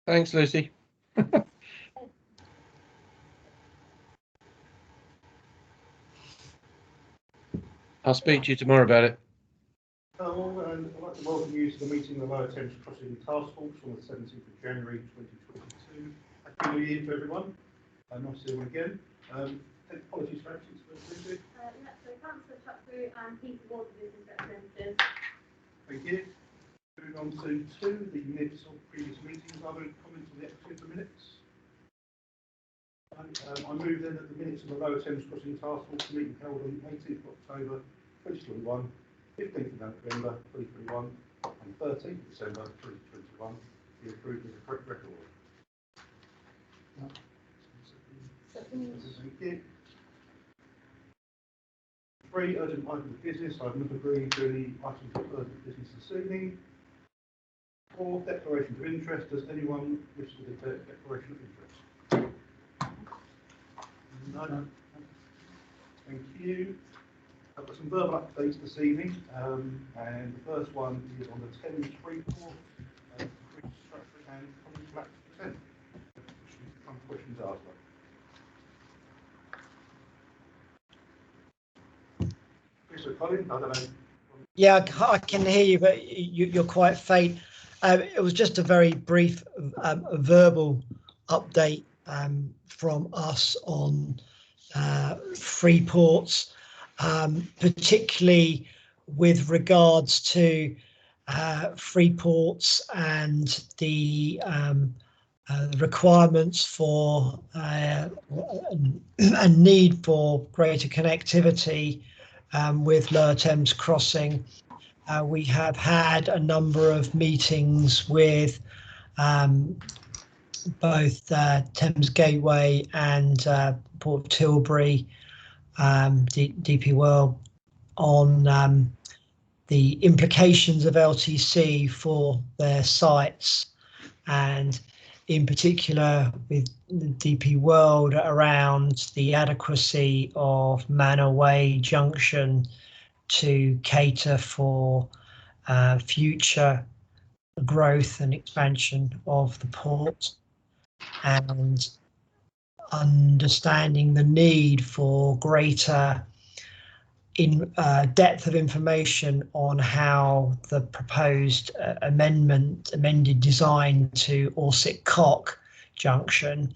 Thanks, Lucy. I'll speak to you tomorrow about it. Hello, and I'd like to welcome you to the meeting of the Lower Thames Crossing Task Force on the 17th of January 2022. Happy New Year to everyone. Nice to see you again. Apologies for absence. So Councillor Chapter and Peter was the business representative. Thank you. Moving on to 2, the minutes of previous meetings. Are there any comments on the actual of the minutes? I move then that the minutes of the Lower Thames Crossing Task Force meeting held on 18th of October 2021, 15th of November 2021 and 13th of December 2021 be approved as a correct record. Thank you. 3, urgent items of business. I've not agreed to any items of urgent business this evening. 4, declaration of interest. Does anyone wish to declare a declaration of interest? No. Thank you. I've got some verbal updates this evening, and the first one is on the Thames Freeport structure and contract consent. Some questions asked. Chris or Colin, I don't know. Yeah, I can hear you, but you're quite faint. It was just a very brief verbal update from us on Freeports, particularly with regards to Freeports and the requirements for a need for greater connectivity with Lower Thames Crossing. We have had a number of meetings with both Thames Gateway and Port of Tilbury, DP World, on the implications of LTC for their sites, and in particular with DP World around the adequacy of Manor Way Junction to cater for future growth and expansion of the port, and understanding the need for greater depth of information on how the proposed amended design to Orsett Cock Junction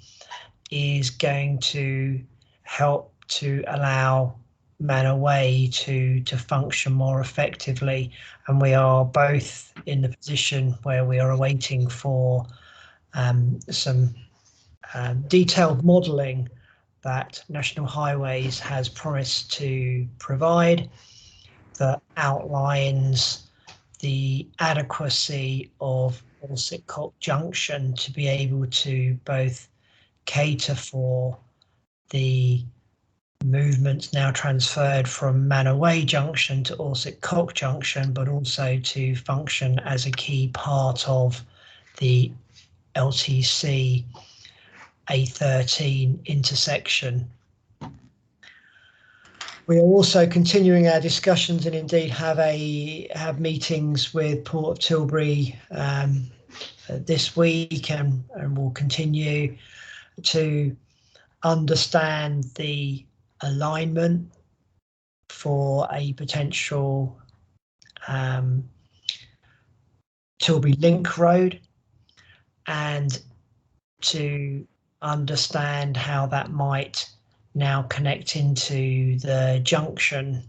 is going to help to allow Manor Way to function more effectively. And we are both in the position where we are awaiting for some detailed modelling that National Highways has promised to provide, that outlines the adequacy of Orsett Cock Junction to be able to both cater for the movements now transferred from Manor Way Junction to Orsett Cock Junction, but also to function as a key part of the LTC A13 intersection. We are also continuing our discussions, and indeed have meetings with Port of Tilbury this week, and will continue to understand the alignment for a potential Tilbury Link Road, and to understand how that might now connect into the junction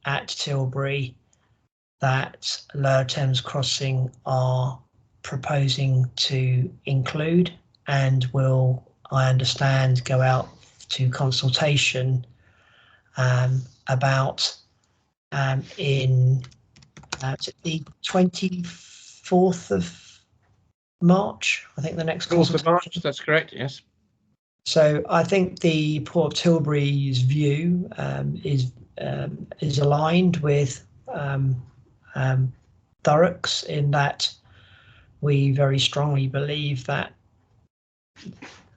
at Tilbury that Lower Thames Crossing are proposing to include, and will, I understand, go out to consultation about in the 24th of March, I think the next 4th of March, that's correct, yes. So I think the Port of Tilbury's view is aligned with Thurrock's, in that we very strongly believe that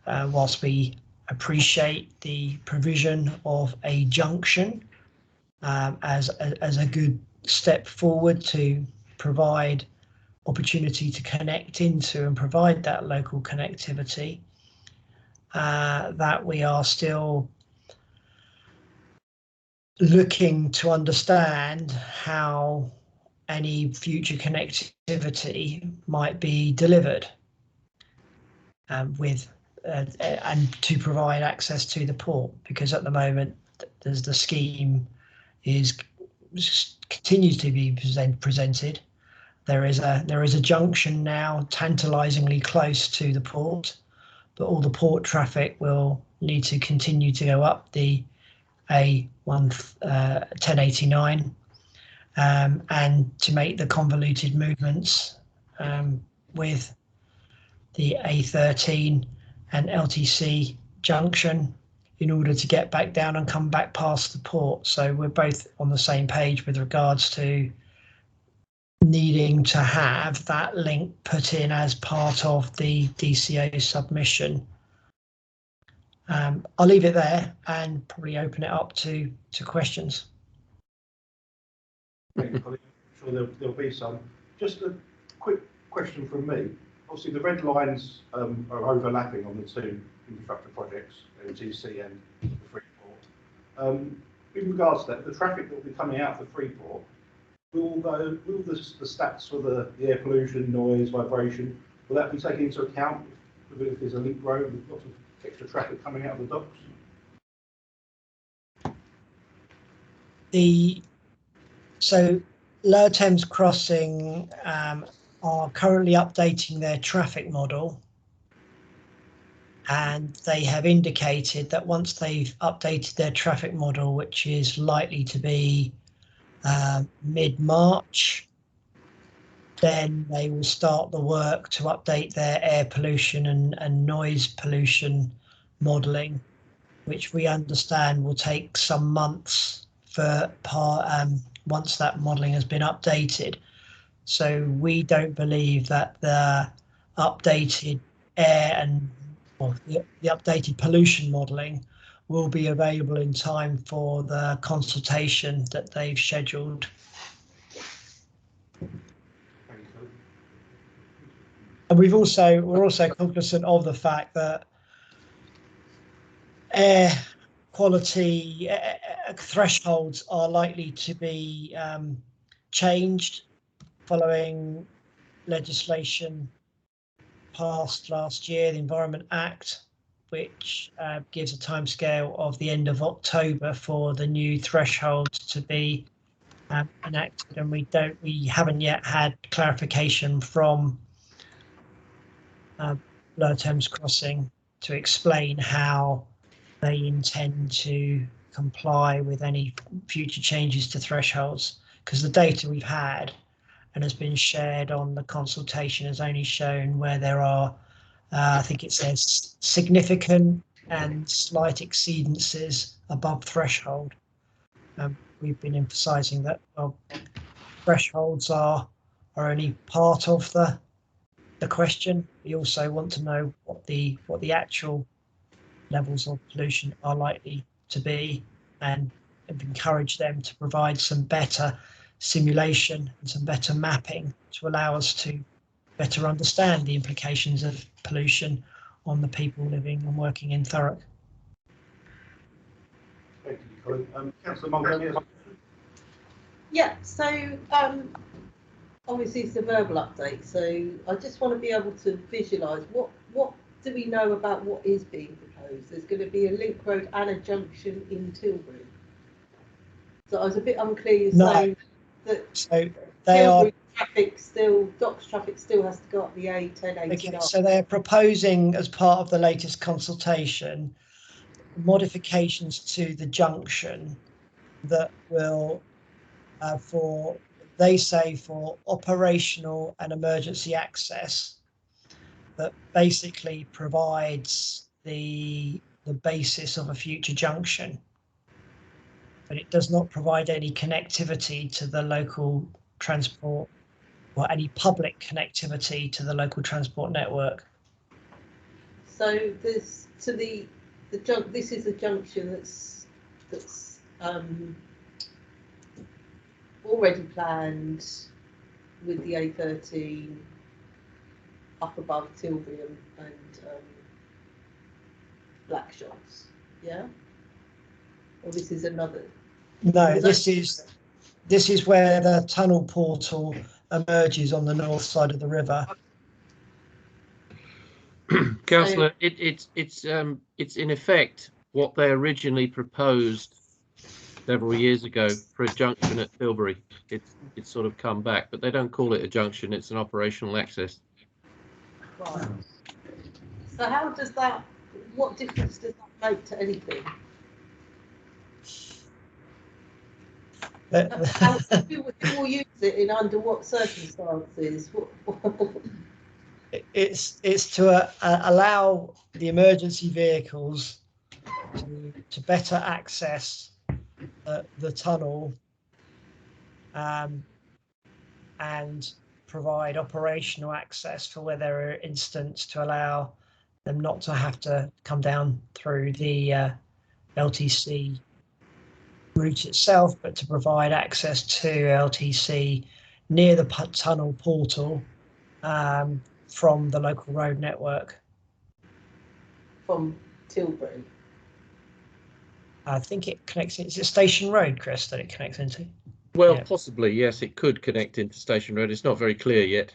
whilst we appreciate the provision of a junction as a good step forward to provide opportunity to connect into and provide that local connectivity, that we are still looking to understand how any future connectivity might be delivered, with and to provide access to the port, because at the moment there's the scheme continues to be presented. There is a junction now tantalizingly close to the port, but all the port traffic will need to continue to go up the A1089, and to make the convoluted movements with the A13 and LTC junction in order to get back down and come back past the port. So we're both on the same page with regards to needing to have that link put in as part of the DCO submission. I'll leave it there and probably open it up to questions. Thank you, Colin. I'm sure there'll be some. Just a quick question from me. Obviously, the red lines are overlapping on the two infrastructure projects, MTC and the Freeport. In regards to that, the traffic that will be coming out of the Freeport, will the stats for the air pollution, noise, vibration, will that be taken into account if there's a link road with lots of extra traffic coming out of the docks? So Lower Thames Crossing are currently updating their traffic model, and they have indicated that once they've updated their traffic model, which is likely to be mid-March, then they will start the work to update their air pollution and noise pollution modelling, which we understand will take some months once that modelling has been updated. So we don't believe that the updated the updated pollution modelling will be available in time for the consultation that they've scheduled. And we're also cognizant of the fact that air quality thresholds are likely to be changed following legislation passed last year, the Environment Act, which gives a timescale of the end of October for the new thresholds to be enacted, and we haven't yet had clarification from Lower Thames Crossing to explain how they intend to comply with any future changes to thresholds, because the data we've had and has been shared on the consultation has only shown where there are, I think it says, significant and slight exceedances above threshold. We've been emphasising that thresholds are only part of the question. We also want to know what the actual levels of pollution are likely to be, and encourage them to provide some better simulation and some better mapping to allow us to better understand the implications of pollution on the people living and working in Thurrock. Thank you, Colin. Councillor Mulcahy. Yeah, so obviously it's a verbal update, so I just want to be able to visualise what do we know about what is being proposed. There's going to be a link road and a junction in Tilbury. So I was a bit unclear. No. So Tilbury traffic still, docks traffic still has to go up the A1089. Okay, so they're proposing, as part of the latest consultation, modifications to the junction that will, for operational and emergency access, that basically provides the basis of a future junction, but it does not provide any connectivity to the local transport or any public connectivity to the local transport network. So this is a junction that's already planned, with the A13 up above Tilbury and Blackshots, yeah? Or this is another? No, this is where the tunnel portal emerges on the north side of the river. Councillor, it's in effect what they originally proposed several years ago for a junction at Tilbury. It's sort of come back, but they don't call it a junction. It's an operational access. Right. So how does that, what difference does that make to anything? Who will use it in under what circumstances? It's to allow the emergency vehicles to better access the tunnel and provide operational access for where there are instances to allow them not to have to come down through the LTC route itself, but to provide access to LTC near the tunnel portal from the local road network. From Tilbury? I think it connects. It's a Station Road, Chris, that it connects into. Well, Yeah. possibly, yes, it could connect into Station Road. It's not very clear yet.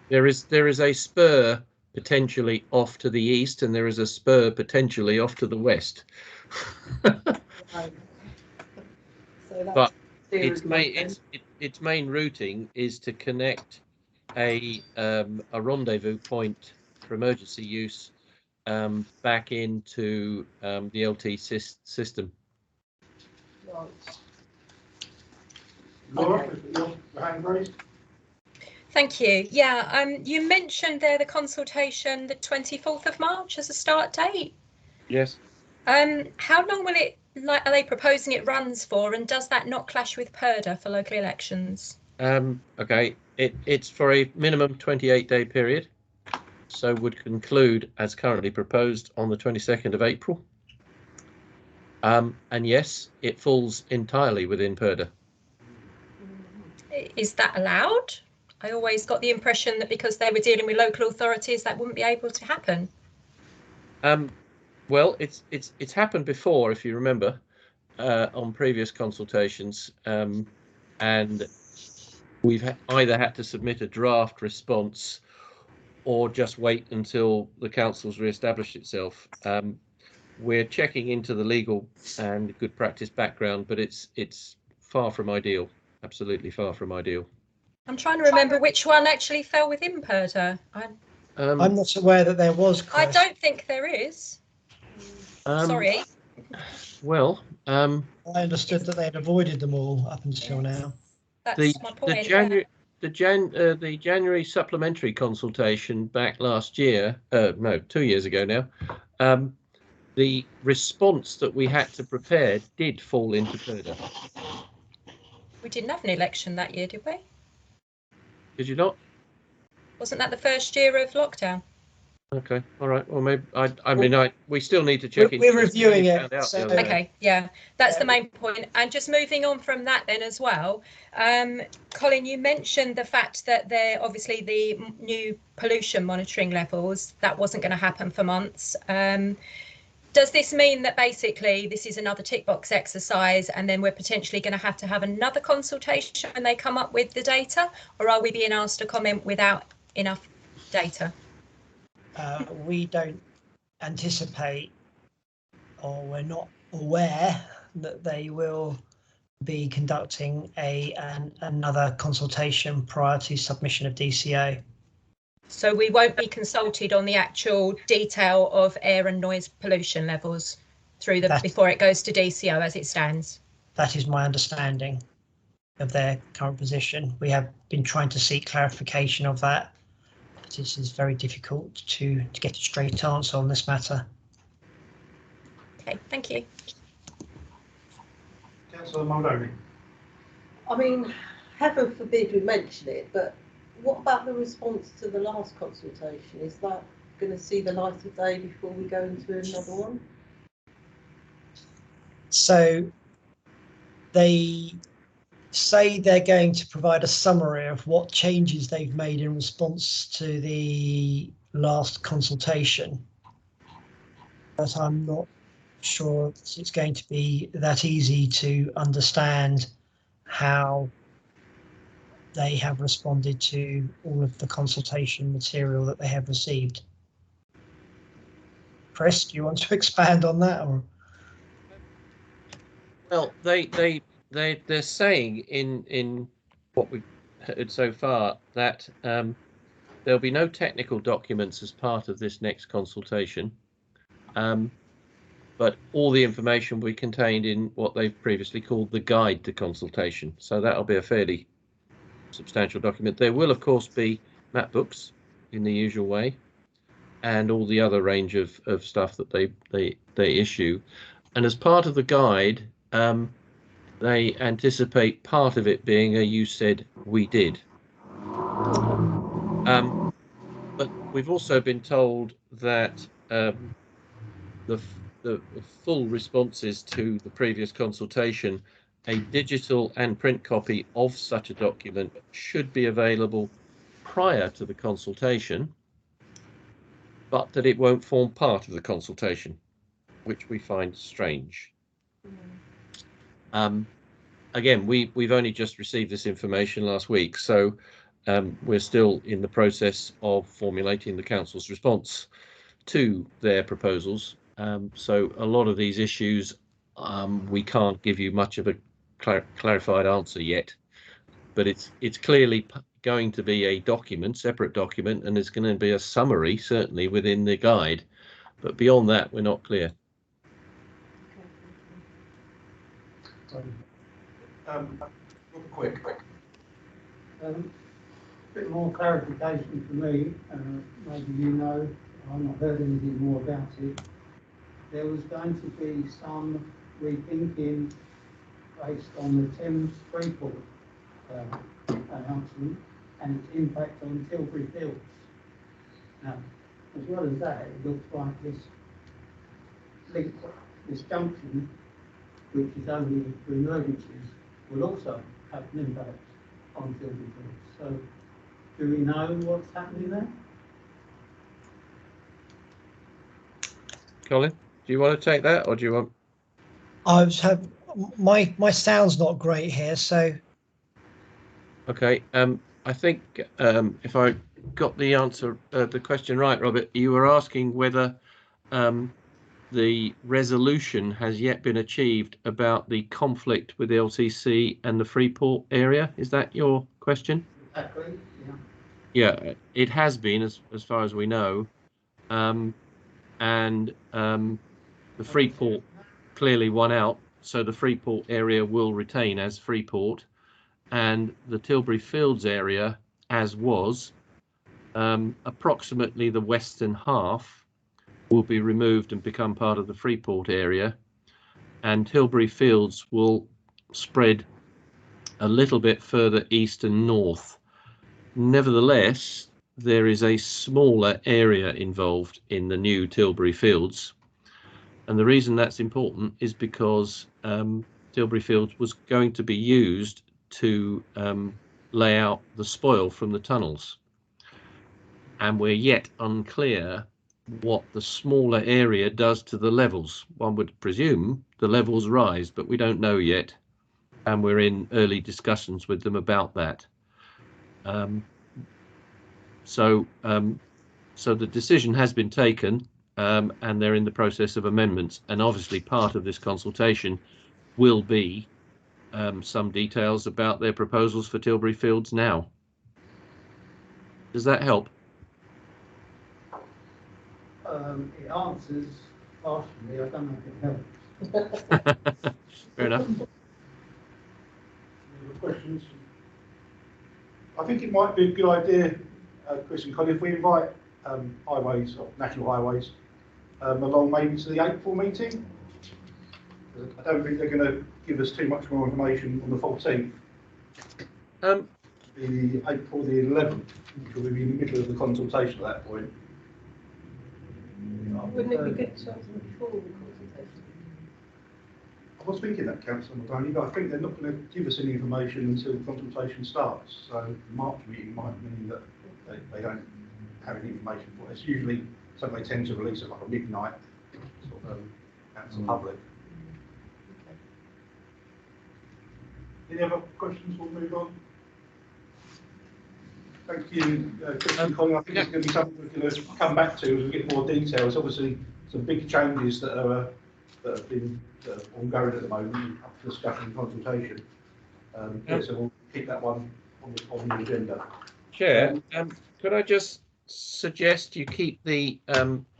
There is a spur potentially off to the east, and there is a spur potentially off to the west. Right. So that's But its main routing is to connect a rendezvous point for emergency use back into the LT system. right. Laura, Okay. your hand raised? Thank you. Yeah, you mentioned there the consultation, the 24th of March as a start date. Yes. How long will it, are they proposing it runs for, and does that not clash with PERDA for local elections? Okay, it's for a minimum 28-day period, so would conclude as currently proposed on the 22nd of April. And yes, it falls entirely within PERDA. Is that allowed? I always got the impression that because they were dealing with local authorities, that wouldn't be able to happen. Well, it's happened before, if you remember, on previous consultations, and we've either had to submit a draft response or just wait until the council's re-established itself. We're checking into the legal and good practice background, but it's far from ideal. Absolutely far from ideal. I'm trying to remember which one actually fell within PERDA. I'm not aware that there was, Chris. I don't think there is. Sorry. Well, I understood that they had avoided them all up until now. That's my point. The January supplementary consultation back last year, no, 2 years ago now, the response that we had to prepare did fall into PERDA. We didn't have an election that year, did we? Did you not? Wasn't that the first year of lockdown? Okay, all right. Well, maybe we still need to check. We're reviewing it. So, okay, yeah, that's the main point. And just moving on from that then as well, Colin, you mentioned the fact that there obviously the new pollution monitoring levels, that wasn't going to happen for months. Does this mean that basically this is another tick box exercise and then we're potentially going to have another consultation when they come up with the data, or are we being asked to comment without enough data? We don't anticipate, or we're not aware that they will be conducting another consultation prior to submission of DCO. So we won't be consulted on the actual detail of air and noise pollution levels through before it goes to DCO as it stands. That is my understanding of their current position. We have been trying to seek clarification of that. It is very difficult to get a straight answer on this matter. Okay, thank you. Councillor Muldowney. I mean, heaven forbid we mention it, but what about the response to the last consultation? Is that going to see the light of day before we go into another one? So they say they're going to provide a summary of what changes they've made in response to the last consultation, but I'm not sure it's going to be that easy to understand how they have responded to all of the consultation material that they have received. Chris, do you want to expand on that? Or? Well, they're saying in what we've heard so far that there'll be no technical documents as part of this next consultation, but all the information will be contained in what they've previously called the guide to consultation. So that'll be a fairly substantial document. There will, of course, be map books in the usual way, and all the other range of stuff that they issue. And as part of the guide, they anticipate part of it being a "you said, we did." But we've also been told that the full responses to the previous consultation, a digital and print copy of such a document should be available prior to the consultation, but that it won't form part of the consultation, which we find strange. Again, we've only just received this information last week, so we're still in the process of formulating the council's response to their proposals. So a lot of these issues, we can't give you much of a clarified answer yet, but it's clearly going to be a document, separate document, and there's going to be a summary certainly within the guide, but beyond that we're not clear. Quick. Bit more clarification for me, maybe you know, I've not heard anything more about it. There was going to be some rethinking based on the Thames Freeport announcement and its impact on Tilbury Fields. Now, as well as that, it looks like this link, this junction, which is only for emergencies, will also have an impact on Tilbury Fields. So, do we know what's happening there? Colin, do you want to take that, or do you want? My sound's not great here, so. Okay. I think if I got the answer, the question right, Robert, you were asking whether the resolution has yet been achieved about the conflict with the LCC and the Freeport area. Is that your question? Exactly, yeah. Yeah, it has been, as far as we know, and the Freeport clearly won out, so the Freeport area will retain as Freeport, and the Tilbury Fields area, as was, approximately the western half, will be removed and become part of the Freeport area, and Tilbury Fields will spread a little bit further east and north. Nevertheless, there is a smaller area involved in the new Tilbury Fields, and the reason that's important is because Tilbury Fields was going to be used to lay out the spoil from the tunnels, and we're yet unclear what the smaller area does to the levels. One would presume the levels rise, but we don't know yet, and we're in early discussions with them about that. So the decision has been taken, and they're in the process of amendments, and obviously part of this consultation will be some details about their proposals for Tilbury Fields now. Does that help? It answers partially, I don't know if it helps. Fair enough. Questions? I think it might be a good idea, Chris and Colin, if we invite highways, or national highways, along maybe to the April meeting. I don't think they're going to give us too much more information on the 14th. The April the 11th, which will be in the middle of the consultation at that point. Wouldn't it be good to have them before the consultation? was thinking that, Councillor Mahoney, but I think they're not going to give us any information until consultation starts. So the March meeting might mean that they don't have any information for us. Usually, so they tend to release it like a midnight sort of out to the public. Any other questions? We'll move on. Thank you, Chris and Colin. I think it's going to be something we're going to come back to as we get more details. Obviously, some big changes that are that are ongoing at the moment, up for discussion and consultation. So we'll keep that one on the agenda. Chair, could I just suggest you keep the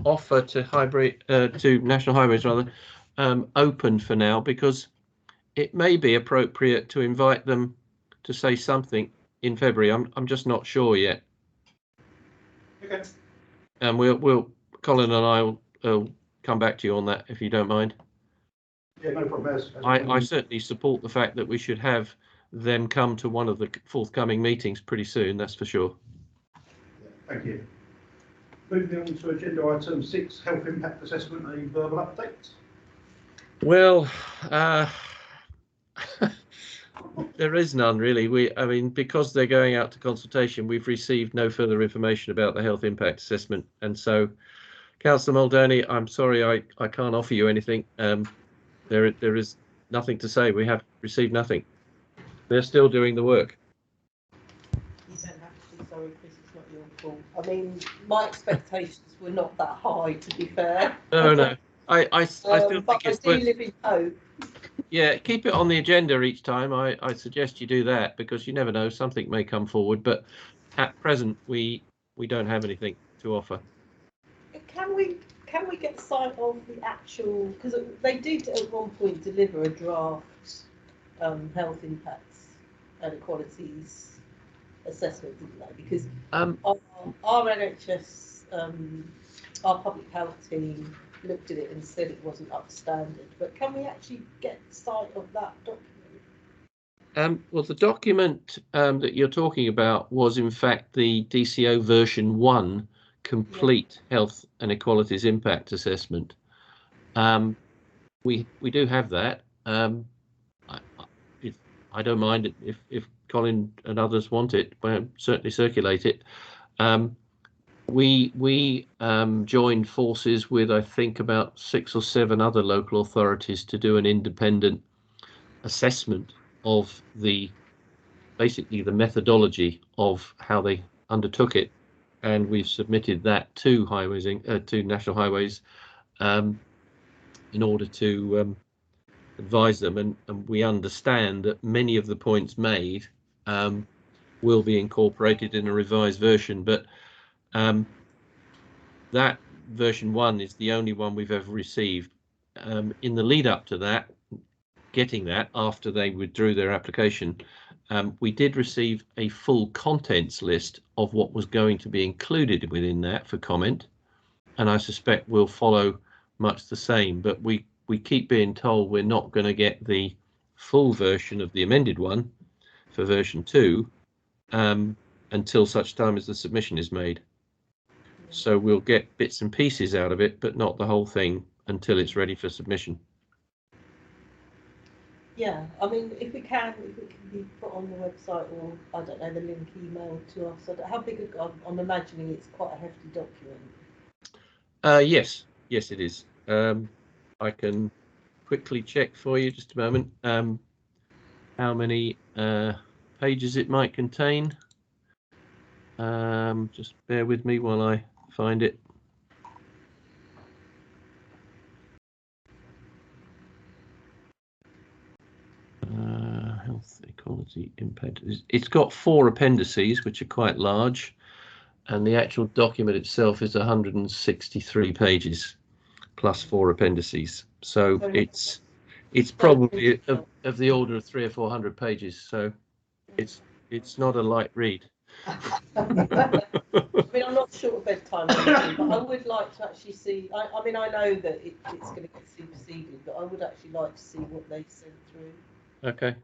offer to to National Highways rather open for now, because it may be appropriate to invite them to say something in February. I'm just not sure yet. Okay. And we'll Colin and I will come back to you on that if you don't mind. Yeah, no problem. I certainly support the fact that we should have them come to one of the forthcoming meetings pretty soon, that's for sure. Thank you. Moving on to agenda item 6, health impact assessment, a verbal update. Well, there is none really. I mean, because they're going out to consultation, we've received no further information about the health impact assessment, and so, Councillor Muldowney, I'm sorry, I can't offer you anything. There is nothing to say. We have received nothing. They're still doing the work. You don't have to be sorry, Chris, it's not your fault. I mean, my expectations were not that high, to be fair. No. I still think but it's I do live in hope. Yeah, keep it on the agenda each time. I suggest you do that, because you never know, something may come forward. But at present, we don't have anything to offer. Can we get sight of the actual? Because they did at one point deliver a draft health impacts and equalities assessment, didn't they? Because our NHS, our public health team looked at it and said it wasn't up to standard. But can we actually get sight of that document? Well, the document that you're talking about was in fact the DCO version 1 complete health and equalities impact assessment. We do have that. I don't mind it if Colin and others want it, but certainly circulate it. We joined forces with, I think, about 6 or 7 other local authorities to do an independent assessment of basically the methodology of how they undertook it, and we've submitted that to to National Highways in order to advise them, and we understand that many of the points made will be incorporated in a revised version, but that version 1 is the only one we've ever received. In the lead up to that, getting that after they withdrew their application, we did receive a full contents list of what was going to be included within that for comment, and I suspect we'll follow much the same, but we keep being told we're not going to get the full version of the amended one for version 2 until such time as the submission is made. So we'll get bits and pieces out of it, but not the whole thing until it's ready for submission. Yeah, I mean, if it can be put on the website, or I don't know, the link emailed to us. How big? I'm imagining it's quite a hefty document. Yes, it is. I can quickly check for you, just a moment, how many pages it might contain. Just bear with me while I find it. Health equality impact. It's got 4 appendices, which are quite large, and the actual document itself is 163 pages plus 4 appendices. So it's probably of the order of 300 or 400 pages. So it's not a light read. I mean, I'm not sure of bedtime, but I would like to actually see. I mean, I know that it's going to get superseded, but I would actually like to see what they sent through. Okay,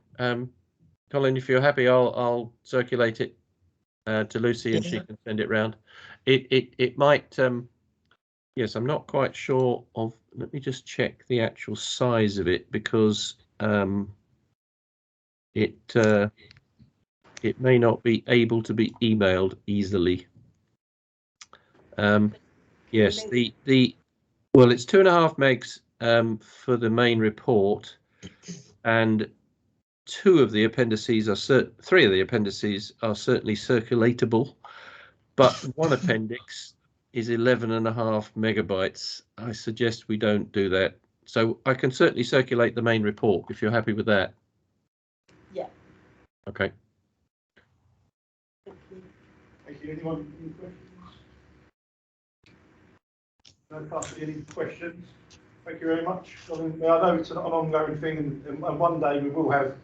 Colin, if you're happy, I'll circulate it to Lucy, and she can send it round. It might. Yes, I'm not quite sure of let me just check the actual size of it, because it may not be able to be emailed easily. Yes, well, it's 2.5 megs for the main report, and three of the appendices are certainly circulatable, but one appendix is 11.5 megabytes. I suggest we don't do that. So I can certainly circulate the main report if you're happy with that. Yeah. Okay. Thank you. Thank you. Anyone, any questions? No, can't see any questions. Thank you very much. I know it's an ongoing thing, and one day we will have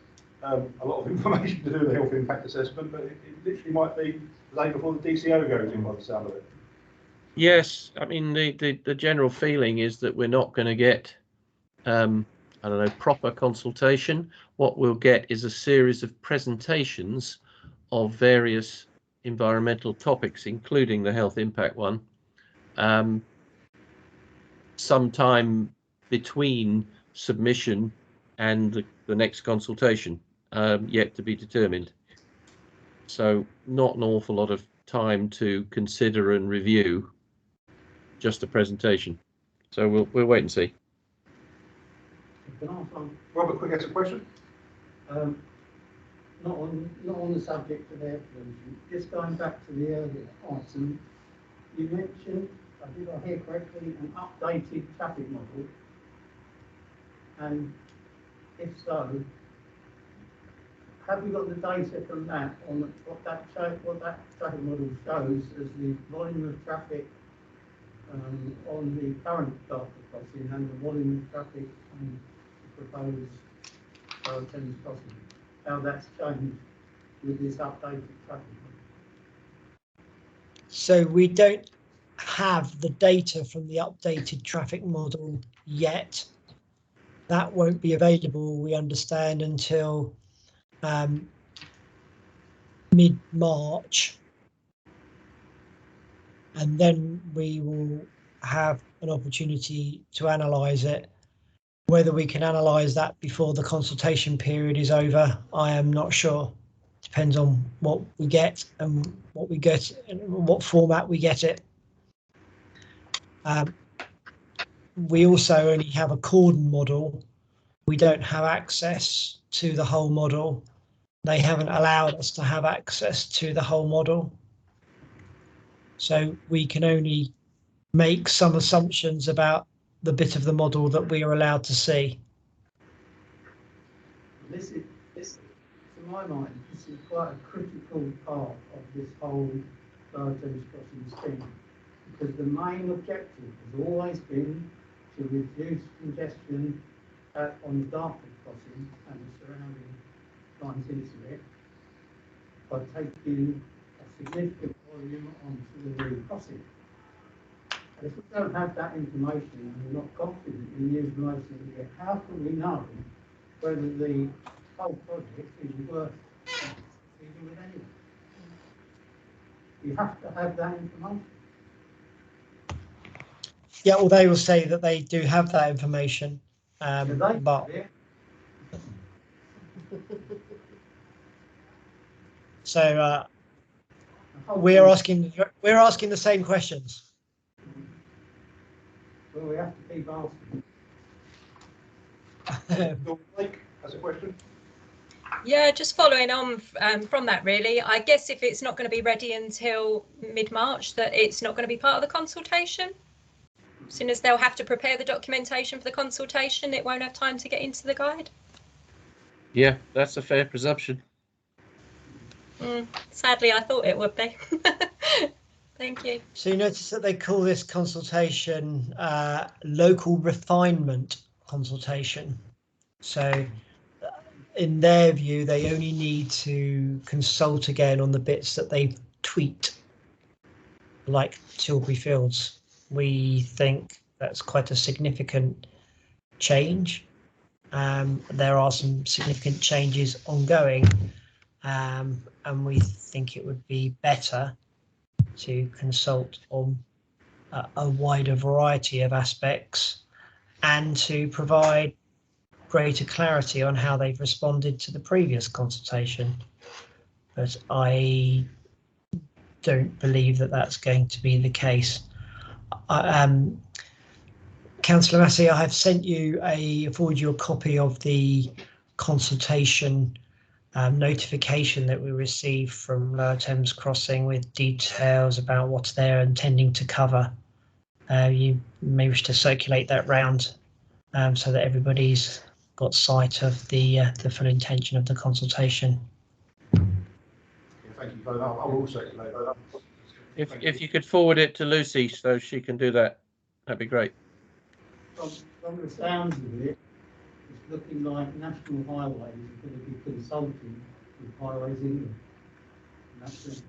a lot of information to do the health impact assessment, but it literally might be the day before the DCO goes in, by the sound of it. Yes, I mean, the general feeling is that we're not going to get, I don't know, proper consultation. What we'll get is a series of presentations of various environmental topics, including the health impact one, sometime between submission and the next consultation, yet to be determined. So not an awful lot of time to consider and review, just a presentation. So we'll wait and see. Can I ask one? Robert, quick, ask a question. Not on the subject of air pollution, just going back to the earlier item, you mentioned, did I hear correctly, an updated traffic model? And if so, have we got the data from that on what that traffic model shows as the volume of traffic on the current Dartford crossing and the volume of traffic on the proposed Thames crossing? How that's changed with this updated traffic model? So we don't have the data from the updated traffic model yet. That won't be available, we understand, until mid-March, and then we will have an opportunity to analyse it. Whether we can analyse that before the consultation period is over, I am not sure. Depends on what we get and what we get and what format we get it. We also only have a cordon model. We don't have access to the whole model. They haven't allowed us to have access to the whole model. So we can only make some assumptions about the bit of the model that we are allowed to see. This is, to my mind, this is quite a critical part of this whole Thames crossing scheme, because the main objective has always been to reduce congestion on the Dartford crossing and the surrounding lines into it by taking a significant volume onto the new crossing. And if we don't have that information and we're not confident in the information we get, how can we know whether the whole project is worth proceeding with anyway? You have to have that information. Yeah, well, they will say that they do have that information, but so we're asking the same questions. Well, we have to keep asking. Blake, that's a question. Yeah, just following on from that, really. I guess if it's not going to be ready until mid-March, that it's not going to be part of the consultation. As soon as they'll have to prepare the documentation for the consultation, it won't have time to get into the guide. Yeah, that's a fair presumption. Sadly, I thought it would be. Thank you. So you notice that they call this consultation local refinement consultation. So in their view, they only need to consult again on the bits that they've tweaked, like Tilbury Fields. We think that's quite a significant change. There are some significant changes ongoing, and we think it would be better to consult on a wider variety of aspects and to provide greater clarity on how they've responded to the previous consultation. But I don't believe that that's going to be the case. Councillor Massey, I have sent you forward you a copy of the consultation notification that we received from Lower Thames Crossing with details about what they're intending to cover. You may wish to circulate that round so that everybody's got sight of the full intention of the consultation. Yeah, thank you, Phil. I will circulate that. If you could forward it to Lucy so she can do that, that'd be great. From the sounds of it, it's looking like National Highways is going to be consulting with Highways England. And that's it.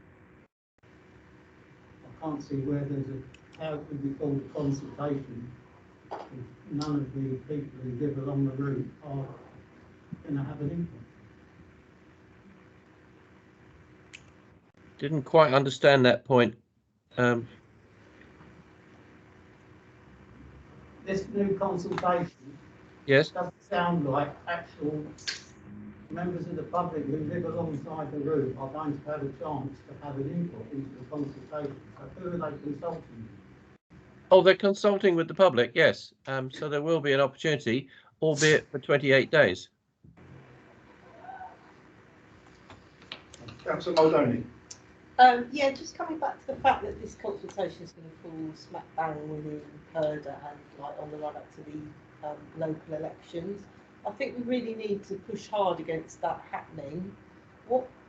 I can't see where there's how it could be called a consultation if none of the people who live along the route are going to have an input. Didn't quite understand that point. This new consultation Yes. doesn't sound like actual members of the public who live alongside the route are going to have a chance to have an input into the consultation. So who are they consulting? Oh, they're consulting with the public, yes. So there will be an opportunity, albeit for 28 days. Councillor Muldowney. Yeah, just coming back to the fact that this consultation is going to fall smack bang within PERDA and like on the run up to the local elections. I think we really need to push hard against that happening.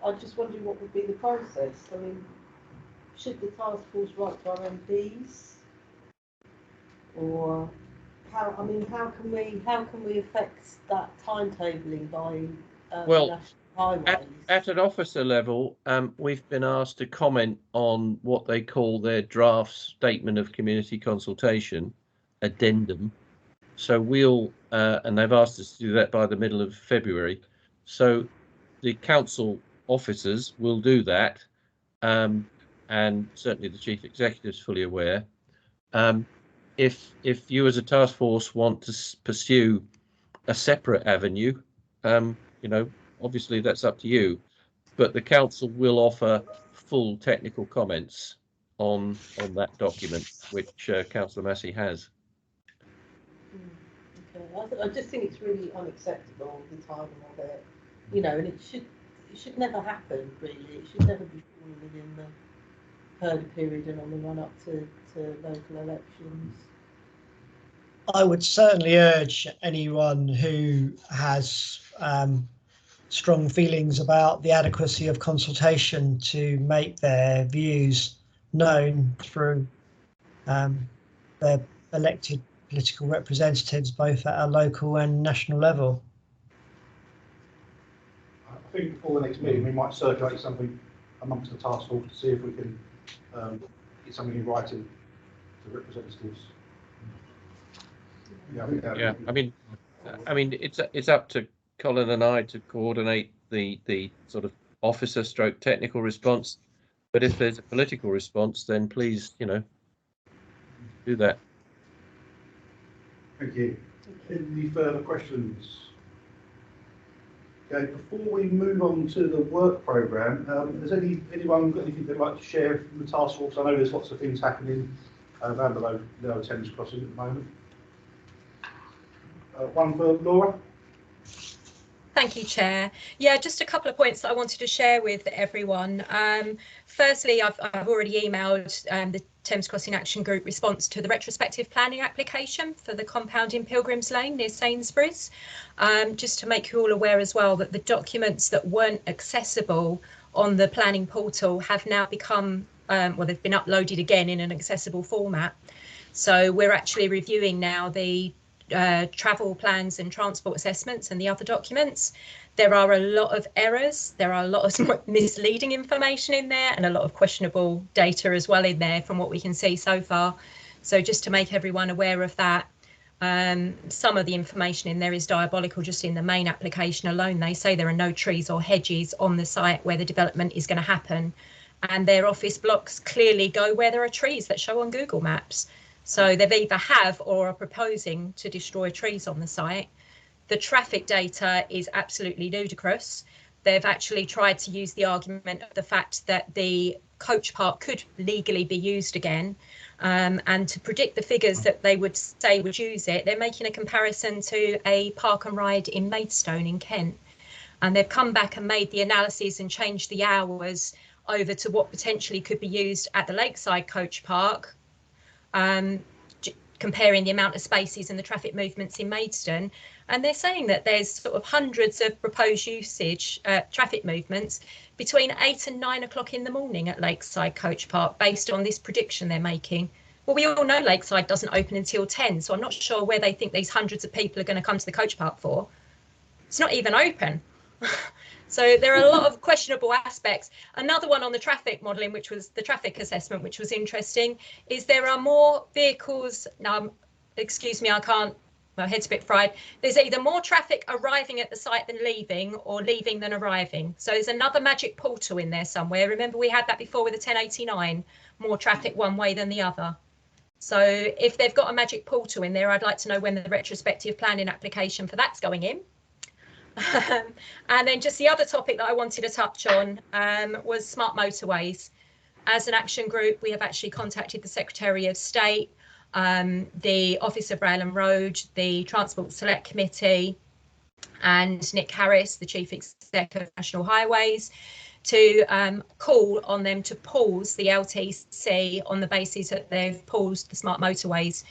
I just wondering what would be the process. I mean, should the task force write to our MPs, or how? I mean, how can we affect that timetabling by National Highways? At an officer level, we've been asked to comment on what they call their draft statement of community consultation addendum. So we'll, and they've asked us to do that by the middle of February. So the council officers will do that, and certainly the chief executive is fully aware. If you as a task force want to pursue a separate avenue, you know, obviously that's up to you, but the council will offer full technical comments on that document, which Councillor Massey has. Okay. I just think it's really unacceptable, the timing of it, you know, and it should never happen, really. It should never be falling within the PERDA period and on the run up to local elections. I would certainly urge anyone who has strong feelings about the adequacy of consultation to make their views known through their elected political representatives, both at a local and national level. I think before the next meeting we might circulate something amongst the task force to see if we can get something in writing to representatives. Yeah, I mean, it's up to Colin and I to coordinate the sort of officer stroke technical response, but if there's a political response, then please, you know, do that. Thank you. Any further questions? Okay, before we move on to the work programme, has anyone got anything they'd like to share from the task force? I know there's lots of things happening around the Lower Thames Crossing at the moment. One for Laura. Thank you, Chair. Yeah, just a couple of points that I wanted to share with everyone. Firstly, I've already emailed the Thames Crossing Action Group response to the retrospective planning application for the compound in Pilgrims Lane near Sainsbury's, just to make you all aware as well that the documents that weren't accessible on the planning portal have now become, well, they've been uploaded again in an accessible format. So we're actually reviewing now the travel plans and transport assessments and the other documents. There are a lot of errors, there are a lot of misleading information in there and a lot of questionable data as well in there from what we can see so far. So just to make everyone aware of that, some of the information in there is diabolical. Just in the main application alone, they say there are no trees or hedges on the site where the development is going to happen, and their office blocks clearly go where there are trees that show on Google Maps. So they've either have or are proposing to destroy trees on the site. The traffic data is absolutely ludicrous. They've actually tried to use the argument of the fact that the coach park could legally be used again, and to predict the figures that they would say would use it, they're making a comparison to a park and ride in Maidstone in Kent. And they've come back and made the analysis and changed the hours over to what potentially could be used at the Lakeside Coach Park, comparing the amount of spaces and the traffic movements in Maidstone. And they're saying that there's sort of hundreds of proposed usage traffic movements between 8 and 9 o'clock in the morning at Lakeside Coach Park, based on this prediction they're making. Well, we all know Lakeside doesn't open until 10, so I'm not sure where they think these hundreds of people are going to come to the coach park for. It's not even open. So there are a lot of questionable aspects. Another one on the traffic modelling, which was the traffic assessment, which was interesting, is there are more vehicles. Now, excuse me, I can't, my head's a bit fried. There's either more traffic arriving at the site than leaving, or leaving than arriving. So there's another magic portal in there somewhere. Remember, we had that before with the 1089, more traffic one way than the other. So if they've got a magic portal in there, I'd like to know when the retrospective planning application for that's going in. And then just the other topic that I wanted to touch on was smart motorways. As an action group, we have actually contacted the Secretary of State, the Office of Rail and Road, the Transport Select Committee, and Nick Harris, the Chief Exec of National Highways, to call on them to pause the LTC on the basis that they've paused the smart motorways.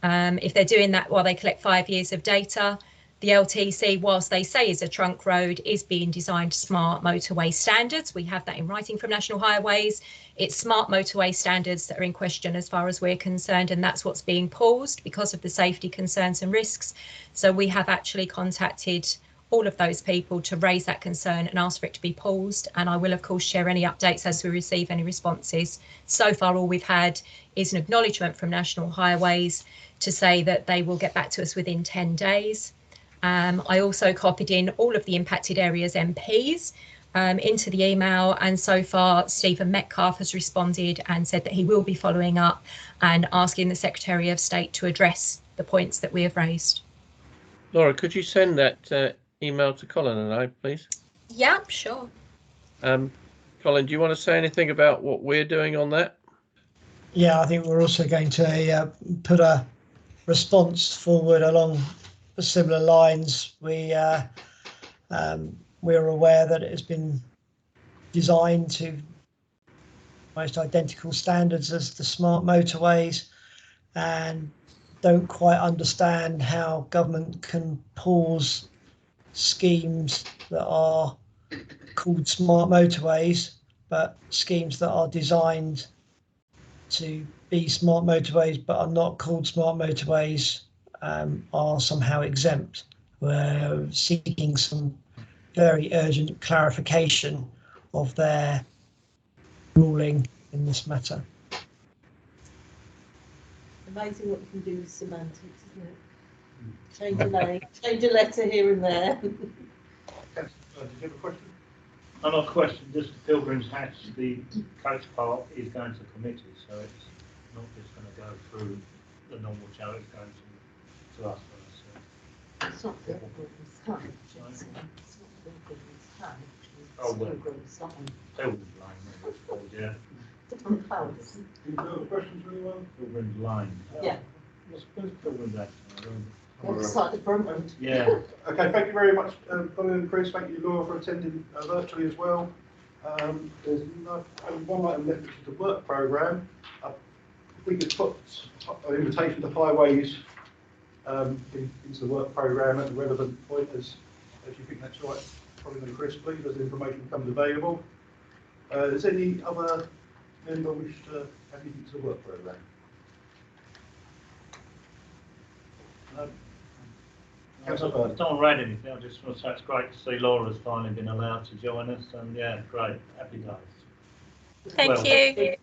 If they're doing that while they collect 5 years of data, the LTC, whilst they say is a trunk road, is being designed smart motorway standards. We have that in writing from National Highways. It's smart motorway standards that are in question as far as we're concerned, and that's what's being paused because of the safety concerns and risks. So we have actually contacted all of those people to raise that concern and ask for it to be paused. And I will, of course, share any updates as we receive any responses. So far, all we've had is an acknowledgement from National Highways to say that they will get back to us within 10 days. I also copied in all of the impacted areas MPs into the email, and so far Stephen Metcalfe has responded and said that he will be following up and asking the Secretary of State to address the points that we have raised. Laura, could you send that email to Colin and I, please? Yeah, sure. Colin, do you want to say anything about what we're doing on that? Yeah, I think we're also going to put a response forward along similar lines. We're aware that it has been designed to almost identical standards as the smart motorways, and don't quite understand how government can pause schemes that are called smart motorways, but schemes that are designed to be smart motorways but are not called smart motorways are somehow exempt. We're seeking some very urgent clarification of their ruling in this matter. Amazing what you can do with semantics, isn't it? Change a name, change a letter here and there. Did you have a question? No, not a question, just the Pilgrim's Hatch, the coach park is going to committee, so it's not just going to go through the normal channel, it's going to us first. So. It's not Pilgrim's Hatch, it's not Pilgrim's Hatch, it's Oh, well. Pilgrim's Line. Pilgrim's Line, it's called, yeah. Different colours. Any further questions for anyone? Pilgrim's Line. Yeah. What's Pilgrim's Hatch? It's like the front road. Yeah. Okay, thank you very much, Colin and Chris. Thank you, Laura, for attending virtually as well. There's only one item left, which is the work programme. If we could put an invitation to Highways into the work programme at the relevant point, as you think that's right, Colin and Chris, please, as the information becomes available. Does any other member wish to add anything to the work programme? No. I don't read anything, I just want to say it's great to see Laura's finally been allowed to join us, and yeah, great, happy days. Thank Well, you.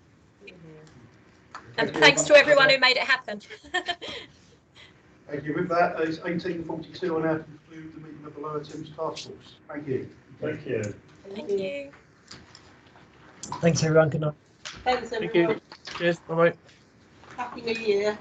And thanks to everyone who made it happen. Thank you. With that, it's 18:42. I now conclude the meeting of the Lower Thames Task Force. Thank you. Thank you. Thank you. Thanks everyone, good night. Thanks Thank everyone. you. Cheers. Bye-bye. Happy New Year.